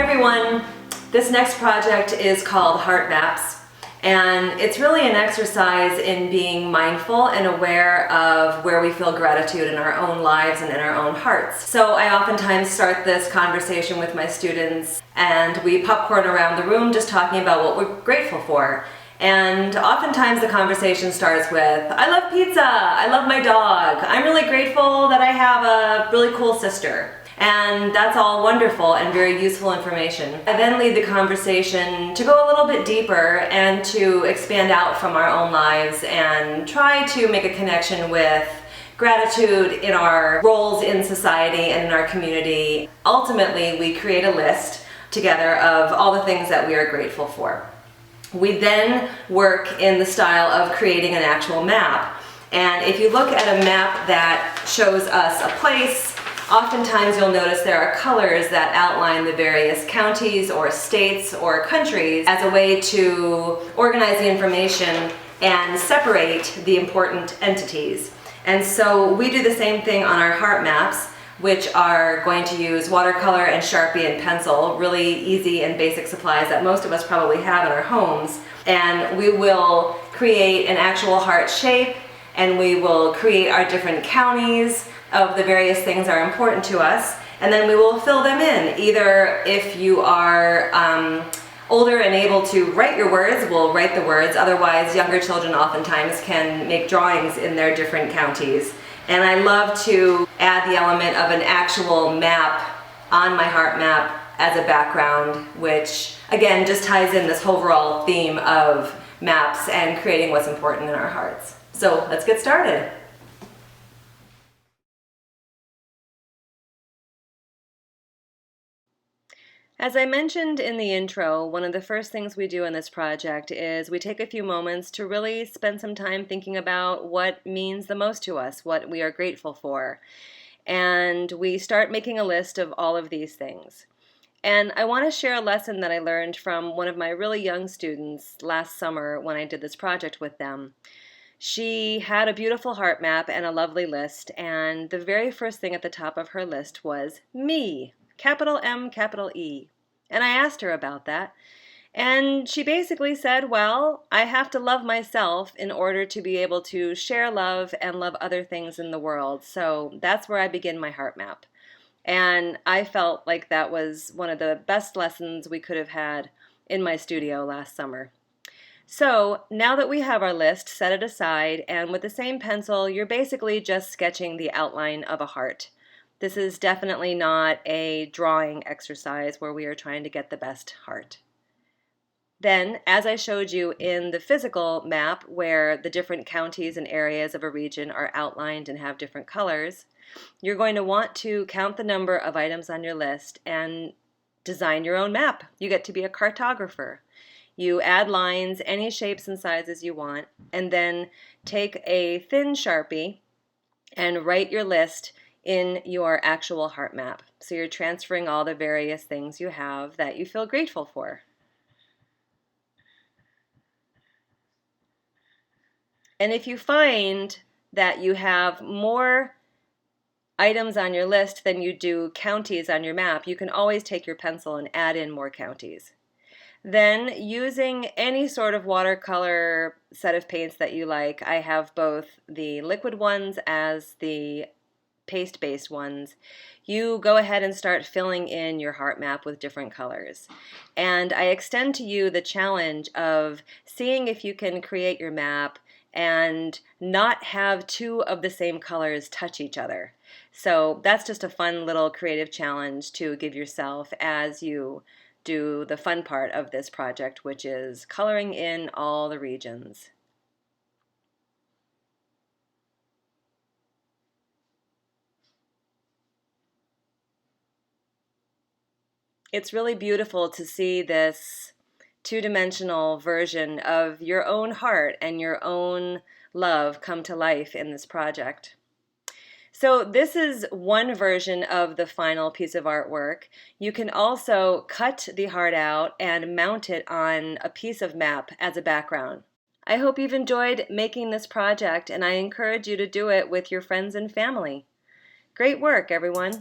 everyone. This next project is called Heart Maps, and it's really an exercise in being mindful and aware of where we feel gratitude in our own lives and in our own hearts. So I oftentimes start this conversation with my students and we popcorn around the room just talking about what we're grateful for. And oftentimes the conversation starts with, I love pizza, I love my dog, I'm really grateful that I have a really cool sister. And that's all wonderful and very useful information. I then lead the conversation to go a little bit deeper and to expand out from our own lives and try to make a connection with gratitude in our roles in society and in our community. Ultimately, we create a list together of all the things that we are grateful for. We then work in the style of creating an actual map. And if you look at a map that shows us a place, oftentimes you'll notice there are colors that outline the various counties or states or countries as a way to organize the information and separate the important entities. And so we do the same thing on our heart maps, which are going to use watercolor and Sharpie and pencil, really easy and basic supplies that most of us probably have in our homes. And we will create an actual heart shape, and we will create our different counties of the various things that are important to us, and then we will fill them in. Either if you are older and able to write your words, we'll write the words. Otherwise, younger children oftentimes can make drawings in their different counties. And I love to add the element of an actual map on my heart map as a background, which again just ties in this overall theme of maps and creating what's important in our hearts. So let's get started. As I mentioned in the intro, one of the first things we do in this project is we take a few moments to really spend some time thinking about what means the most to us, what we are grateful for. And we start making a list of all of these things. And I want to share a lesson that I learned from one of my really young students last summer when I did this project with them. She had a beautiful heart map and a lovely list, and the very first thing at the top of her list was me. Capital M, capital E. And I asked her about that. And she basically said, well, I have to love myself in order to be able to share love and love other things in the world. So that's where I begin my heart map. And I felt like that was one of the best lessons we could have had in my studio last summer. So now that we have our list, set it aside, and with the same pencil, you're basically just sketching the outline of a heart. This is definitely not a drawing exercise where we are trying to get the best heart. Then, as I showed you in the physical map where the different counties and areas of a region are outlined and have different colors, you're going to want to count the number of items on your list and design your own map. You get to be a cartographer. You add lines, any shapes and sizes you want, and then take a thin Sharpie and write your list in your actual heart map. So you're transferring all the various things you have that you feel grateful for. And if you find that you have more items on your list than you do counties on your map, you can always take your pencil and add in more counties. Then, using any sort of watercolor set of paints that you like, I have both the liquid ones as the paste-based ones, you go ahead and start filling in your heart map with different colors. And I extend to you the challenge of seeing if you can create your map and not have two of the same colors touch each other. So that's just a fun little creative challenge to give yourself as you do the fun part of this project, which is coloring in all the regions. It's really beautiful to see this two-dimensional version of your own heart and your own love come to life in this project. So this is one version of the final piece of artwork. You can also cut the heart out and mount it on a piece of map as a background. I hope you've enjoyed making this project, and I encourage you to do it with your friends and family. Great work, everyone!